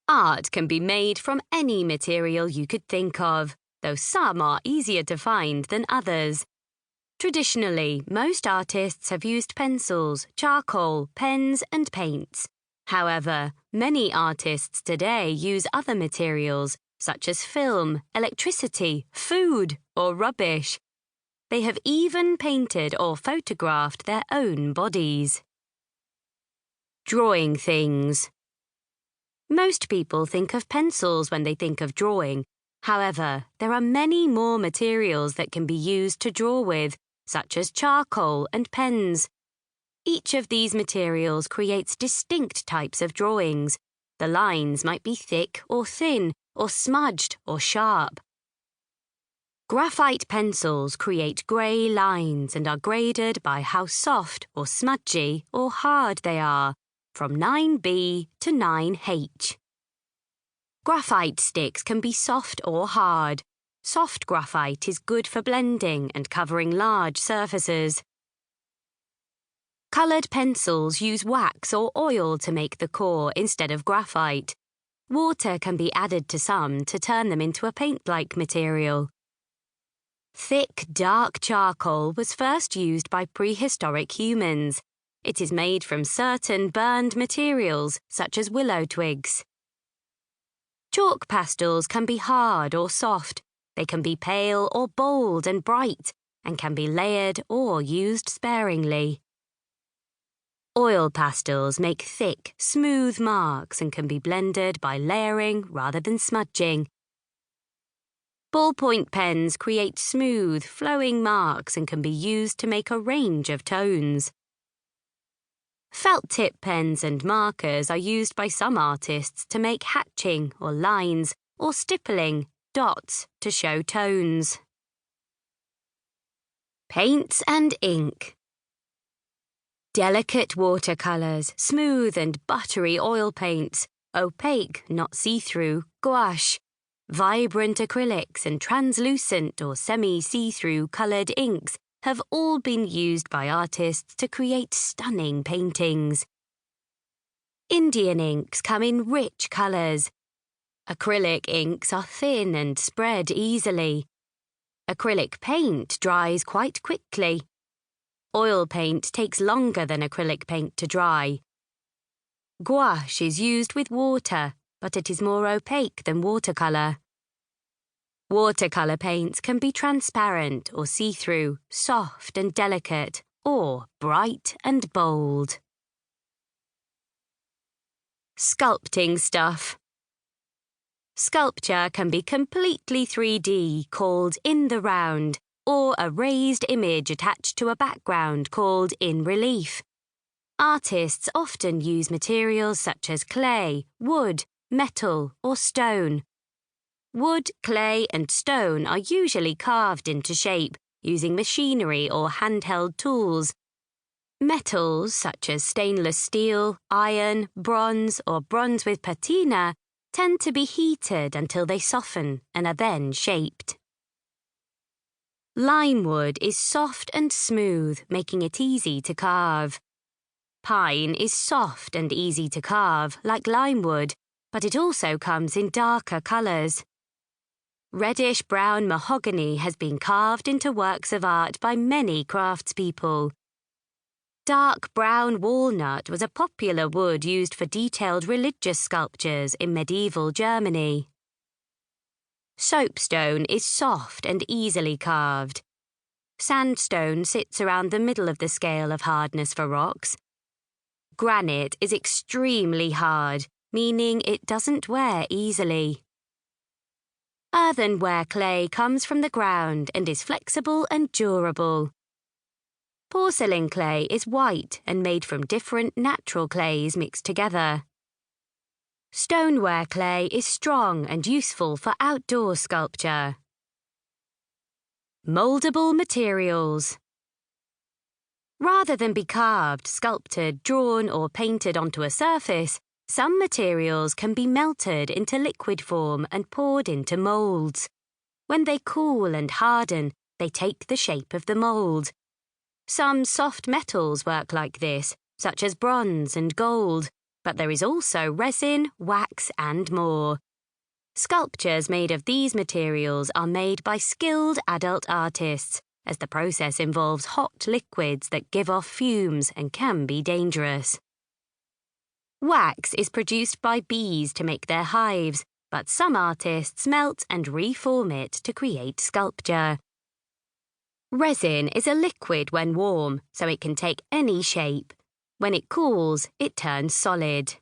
Art can be made from any material you could think of, though some are easier to find than others. Traditionally, most artists have used pencils, charcoal, pens, and paints. However, many artists today use other materials, such as film, electricity, food, or rubbish. They have even painted or photographed their own bodies. Drawing things. Most people think of pencils when they think of drawing. However, there are many more materials that can be used to draw with, such as charcoal and pens. Each of these materials creates distinct types of drawings. The lines might be thick or thin, or smudged or sharp. Graphite pencils create grey lines and are graded by how soft or smudgy or hard they are, from 9B to 9H. Graphite sticks can be soft or hard. Soft graphite is good for blending and covering large surfaces. Coloured pencils use wax or oil to make the core instead of graphite. Water can be added to some to turn them into a paint-like material. Thick, dark charcoal was first used by prehistoric humans. It is made from certain burned materials, such as willow twigs. Chalk pastels can be hard or soft. They can be pale or bold and bright, and can be layered or used sparingly. Oil pastels make thick, smooth marks and can be blended by layering rather than smudging. Ballpoint pens create smooth, flowing marks and can be used to make a range of tones. Felt tip pens and markers are used by some artists to make hatching or lines or stippling, dots to show tones. Paints and ink. Delicate watercolours, smooth and buttery oil paints, opaque, not see-through, gouache, vibrant acrylics and translucent or semi-see-through coloured inks have all been used by artists to create stunning paintings. Indian inks come in rich colours. Acrylic inks are thin and spread easily. Acrylic paint dries quite quickly. Oil paint takes longer than acrylic paint to dry. Gouache is used with water, but it is more opaque than watercolour. Watercolour paints can be transparent or see-through, soft and delicate, or bright and bold. Sculpting stuff. Sculpture can be completely 3D, called in the round, or a raised image attached to a background called in relief. Artists often use materials such as clay, wood, metal, or stone. Wood, clay, and stone are usually carved into shape using machinery or handheld tools. Metals such as stainless steel, iron, bronze, or bronze with patina tend to be heated until they soften and are then shaped. Lime wood is soft and smooth, making it easy to carve. Pine is soft and easy to carve, like lime wood, but it also comes in darker colours. Reddish-brown mahogany has been carved into works of art by many craftspeople. Dark brown walnut was a popular wood used for detailed religious sculptures in medieval Germany. Soapstone is soft and easily carved. Sandstone sits around the middle of the scale of hardness for rocks. Granite is extremely hard, meaning it doesn't wear easily. Earthenware clay comes from the ground and is flexible and durable. Porcelain clay is white and made from different natural clays mixed together. Stoneware clay is strong and useful for outdoor sculpture. Moldable materials. Rather than be carved, sculpted, drawn, or painted onto a surface, some materials can be melted into liquid form and poured into moulds. When they cool and harden, they take the shape of the mould. Some soft metals work like this, such as bronze and gold. But there is also resin, wax and more. Sculptures made of these materials are made by skilled adult artists, as the process involves hot liquids that give off fumes and can be dangerous. Wax is produced by bees to make their hives, but some artists melt and reform it to create sculpture. Resin is a liquid when warm, so it can take any shape. When it cools, it turns solid.